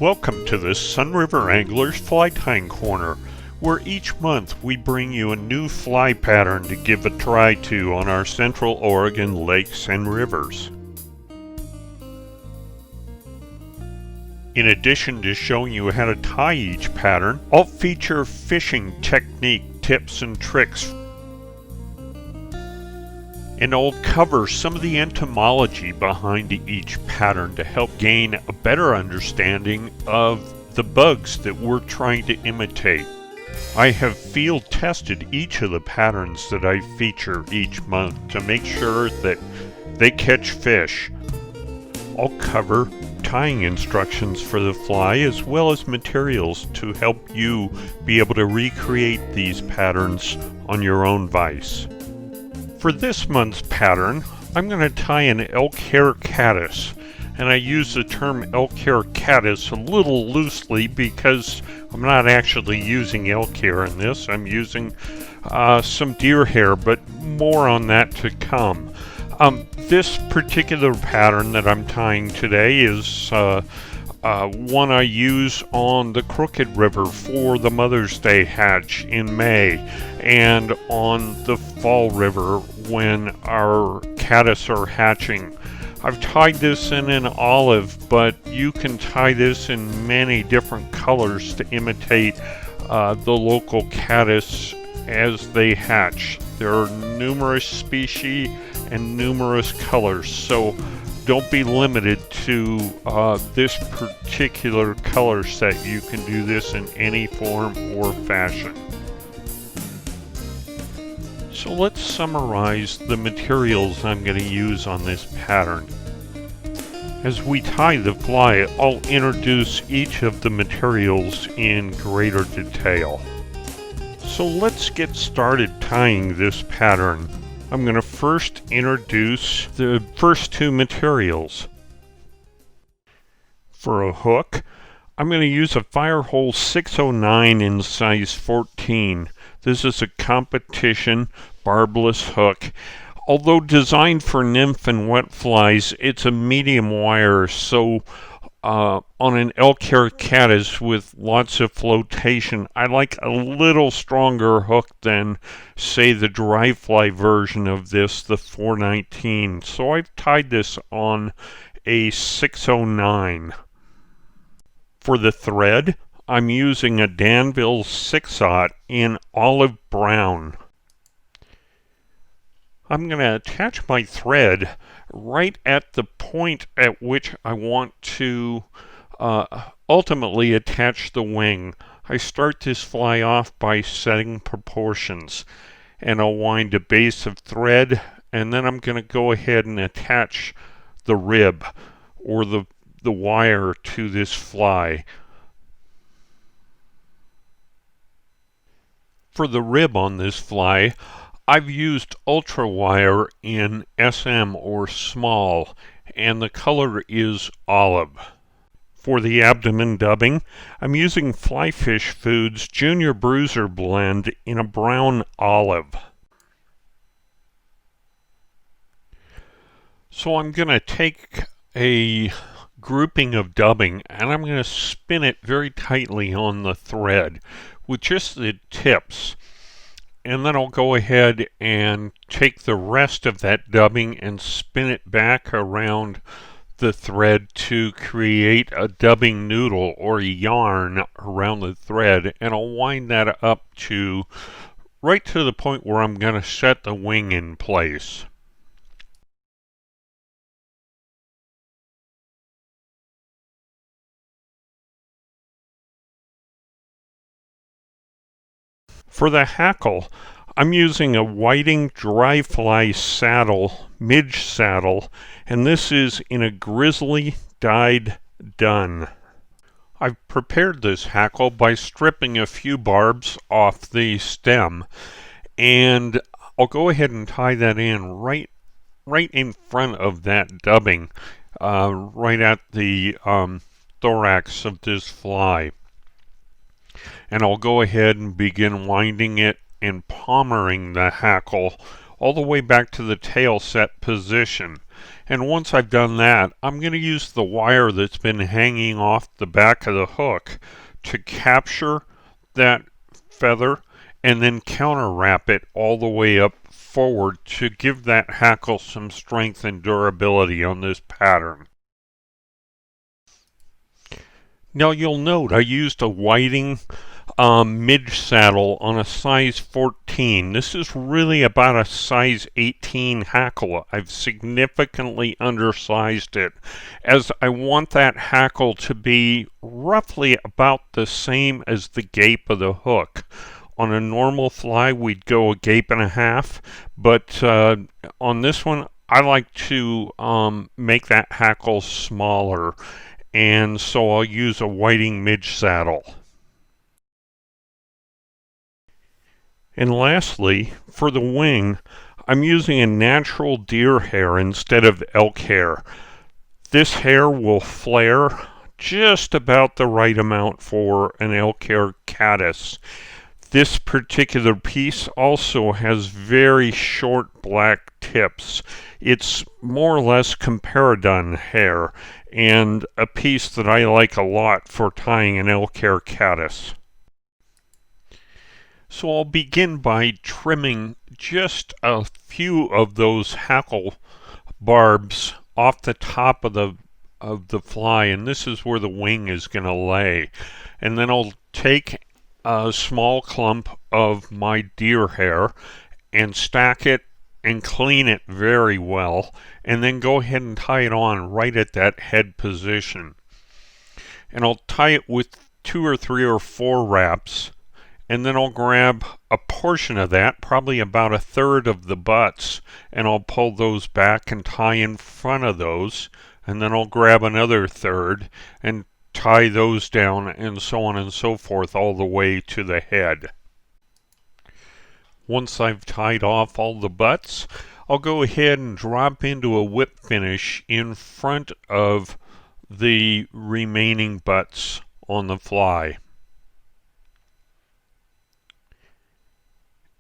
Welcome to the Sunriver Anglers Fly Tying Corner, where each month we bring you a new fly pattern to give a try to on our Central Oregon lakes and rivers. In addition to showing you how to tie each pattern, I'll feature fishing technique tips and tricks, and I'll cover some of the entomology behind each pattern to help gain a better understanding of the bugs that we're trying to imitate. I have field tested each of the patterns that I feature each month to make sure that they catch fish. I'll cover tying instructions for the fly as well as materials to help you be able to recreate these patterns on your own vise. For this month's pattern, I'm going to tie an Elk Hair Caddis, and I use the term Elk Hair Caddis a little loosely because I'm not actually using elk hair in this. I'm using some deer hair, but more on that to come. This particular pattern that I'm tying today is one I use on the Crooked River for the Mother's Day hatch in May, and on the Fall River when our caddis are hatching. I've tied this in an olive, but you can tie this in many different colors to imitate the local caddis as they hatch. There are numerous species and numerous colors, so don't be limited to this particular color set. You can do this in any form or fashion. So let's summarize the materials I'm going to use on this pattern. As we tie the fly, I'll introduce each of the materials in greater detail. So let's get started tying this pattern. I'm going to first introduce the first two materials. For a hook, I'm going to use a Firehole 609 in size 14. This is a competition barbless hook. Although designed for nymph and wet flies, it's a medium wire, so on an Elk Hair Caddis with lots of flotation, I like a little stronger hook than, say, the dry fly version of this, the 419. So I've tied this on a 609. For the thread, I'm using a Danville 6/0 in olive brown. I'm going to attach my thread right at the point at which I want to ultimately attach the wing. I start this fly off by setting proportions, and I'll wind a base of thread, and then I'm going to go ahead and attach the rib or the wire to this fly. For the rib on this fly, I've used ultra wire in SM or small, and the color is olive. For the abdomen dubbing, I'm using Fly Fish Foods Junior Bruiser blend in a brown olive. So I'm going to take a grouping of dubbing and I'm going to spin it very tightly on the thread with just the tips. And then I'll go ahead and take the rest of that dubbing and spin it back around the thread to create a dubbing noodle or yarn around the thread, and I'll wind that up to right to the point where I'm going to set the wing in place. For the hackle, I'm using a whiting dry fly saddle, midge saddle, and this is in a grizzly dyed dun. I've prepared this hackle by stripping a few barbs off the stem, and I'll go ahead and tie that in right in front of that dubbing, right at the thorax of this fly. And I'll go ahead and begin winding it and palmering the hackle all the way back to the tail set position. And once I've done that, I'm going to use the wire that's been hanging off the back of the hook to capture that feather and then counter wrap it all the way up forward to give that hackle some strength and durability on this pattern. Now you'll note I used a whiting midge saddle on a size 14. This is really about a size 18 hackle. I've significantly undersized it, as I want that hackle to be roughly about the same as the gape of the hook. On a normal fly we'd go a gape and a half, but on this one I like to make that hackle smaller, and so I'll use a whiting midge saddle. And lastly, for the wing, I'm using a natural deer hair instead of elk hair. This hair will flare just about the right amount for an Elk Hair Caddis. This particular piece also has very short black tips. It's more or less comparadun hair, and a piece that I like a lot for tying an Elk Hair Caddis. So I'll begin by trimming just a few of those hackle barbs off the top of the fly, and this is where the wing is going to lay. And then I'll take a small clump of my deer hair and stack it and clean it very well, and then go ahead and tie it on right at that head position. And I'll tie it with 2 or 3 or 4 wraps, and then I'll grab a portion of that, probably about 1/3 of the butts, and I'll pull those back and tie in front of those, and then I'll grab another 1/3 and tie those down, and so on and so forth all the way to the head. Once I've tied off all the butts, I'll go ahead and drop into a whip finish in front of the remaining butts on the fly.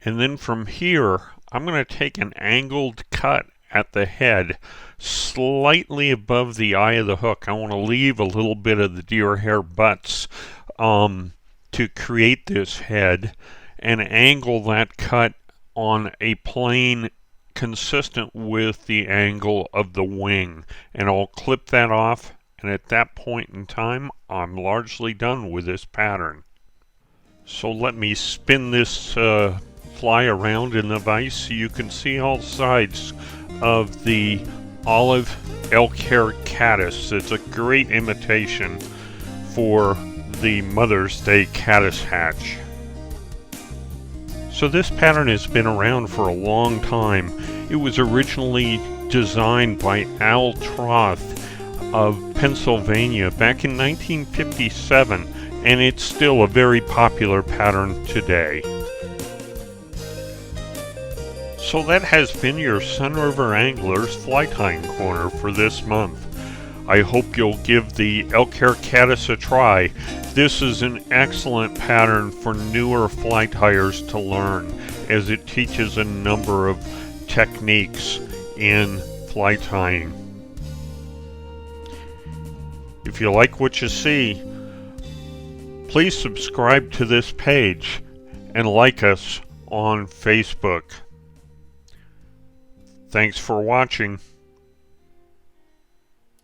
And then from here, I'm going to take an angled cut at the head, slightly above the eye of the hook. I want to leave a little bit of the deer hair butts to create this head, and angle that cut on a plane consistent with the angle of the wing. And I'll clip that off, and at that point in time, I'm largely done with this pattern. So let me spin this fly around in the vise so you can see all sides of the olive Elk Hair Caddis. It's a great imitation for the Mother's Day caddis hatch. So this pattern has been around for a long time. It was originally designed by Troth of Pennsylvania back in 1957, and it's still a very popular pattern today. So that has been your Sunriver Anglers Fly Tying Corner for this month. I hope you'll give the Elk Hair Caddis a try. This is an excellent pattern for newer fly tyers to learn, as it teaches a number of techniques in fly tying. If you like what you see, please subscribe to this page and like us on Facebook. Thanks for watching.